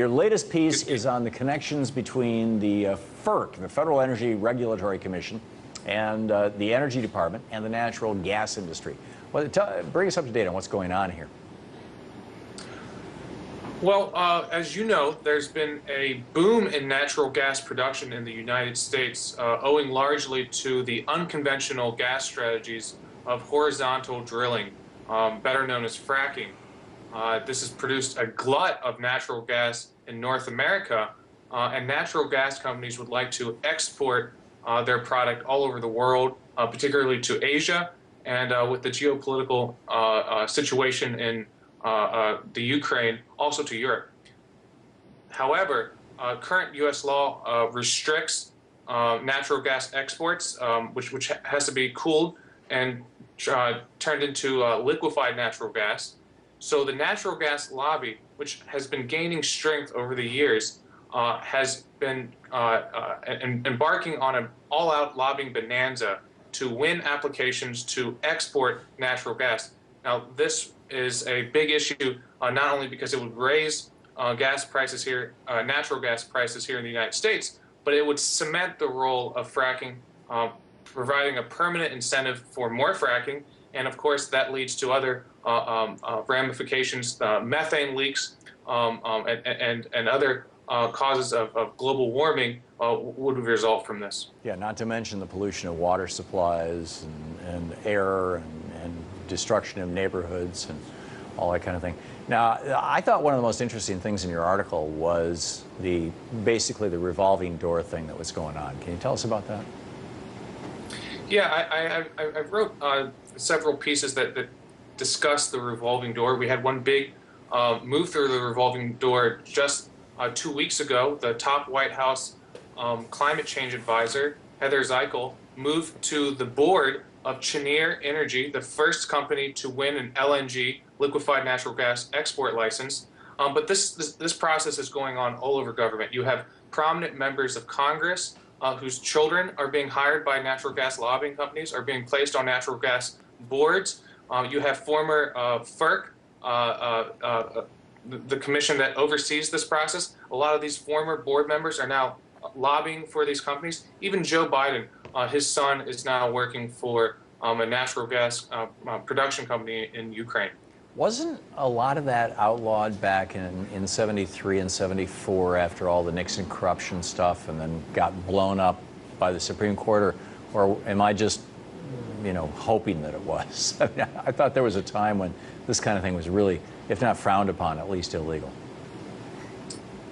your latest piece is on the connections between the FERC, the Federal Energy Regulatory Commission, and the Energy Department and the natural gas industry. Well, bring us up to date on what's going on here. Well, as you know, there's been a boom in natural gas production in the United States, owing largely to the unconventional gas strategies of horizontal drilling, better known as fracking. This has produced a glut of natural gas in North America, and natural gas companies would like to export their product all over the world, particularly to Asia, and with the geopolitical situation in the Ukraine, also to Europe. However, current U.S. law restricts natural gas exports, which has to be cooled and turned into liquefied natural gas. So the natural gas lobby, which has been gaining strength over the years, has been embarking on an all-out lobbying bonanza to win applications to export natural gas. Now, this is a big issue, not only because it would raise gas prices here, natural gas prices here in the United States, but it would cement the role of fracking, providing a permanent incentive for more fracking, and of course that leads to other ramifications, methane leaks, and other causes of global warming would result from this. Yeah, not to mention the pollution of water supplies and air and destruction of neighborhoods and all that kind of thing. Now, I thought one of the most interesting things in your article was basically the revolving door thing that was going on. Can you tell us about that? Yeah, I wrote several pieces that discuss the revolving door. We had one big move through the revolving door just 2 weeks ago. The top White House climate change advisor, Heather Zeichel, moved to the board of Cheniere Energy, the first company to win an LNG, liquefied natural gas export license. But this process is going on all over government. You have prominent members of Congress whose children are being hired by natural gas lobbying companies, are being placed on natural gas boards. You have former FERC, the commission that oversees this process. A lot of these former board members are now lobbying for these companies. Even Joe Biden, his son, is now working for a natural gas production company in Ukraine. Wasn't a lot of that outlawed back in 73 and 74 after all the Nixon corruption stuff and then got blown up by the Supreme Court? Or am I just, hoping that it was? I mean, I thought there was a time when this kind of thing was really, if not frowned upon, at least illegal.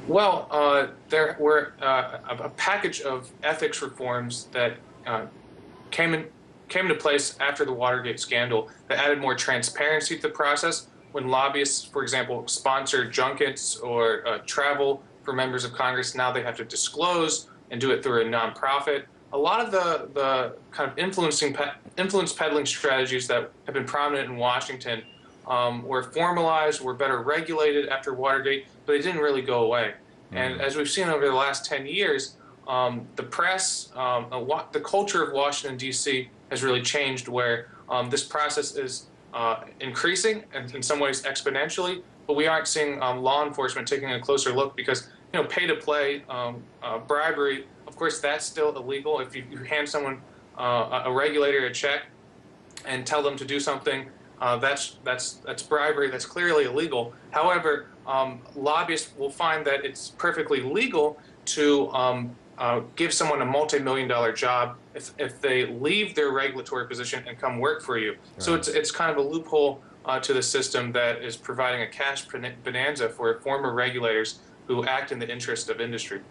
Well, there were a package of ethics reforms that came into place after the Watergate scandal that added more transparency to the process. When lobbyists, for example, sponsor junkets or travel for members of Congress, now they have to disclose and do it through a nonprofit. A lot of the kind of influence peddling strategies that have been prominent in Washington were formalized, were better regulated after Watergate, but they didn't really go away. And as we've seen over the last 10 years, the press, the culture of Washington, D.C. has really changed, where this process is increasing and in some ways exponentially, but we aren't seeing law enforcement taking a closer look because, pay to play, bribery, of course, that's still illegal. If you hand someone, a regulator, a check and tell them to do something, that's bribery. That's clearly illegal. However, lobbyists will find that it's perfectly legal to give someone a multi-million-dollar job if they leave their regulatory position and come work for you. Right. So it's kind of a loophole to the system that is providing a cash bonanza for former regulators who act in the interest of industry.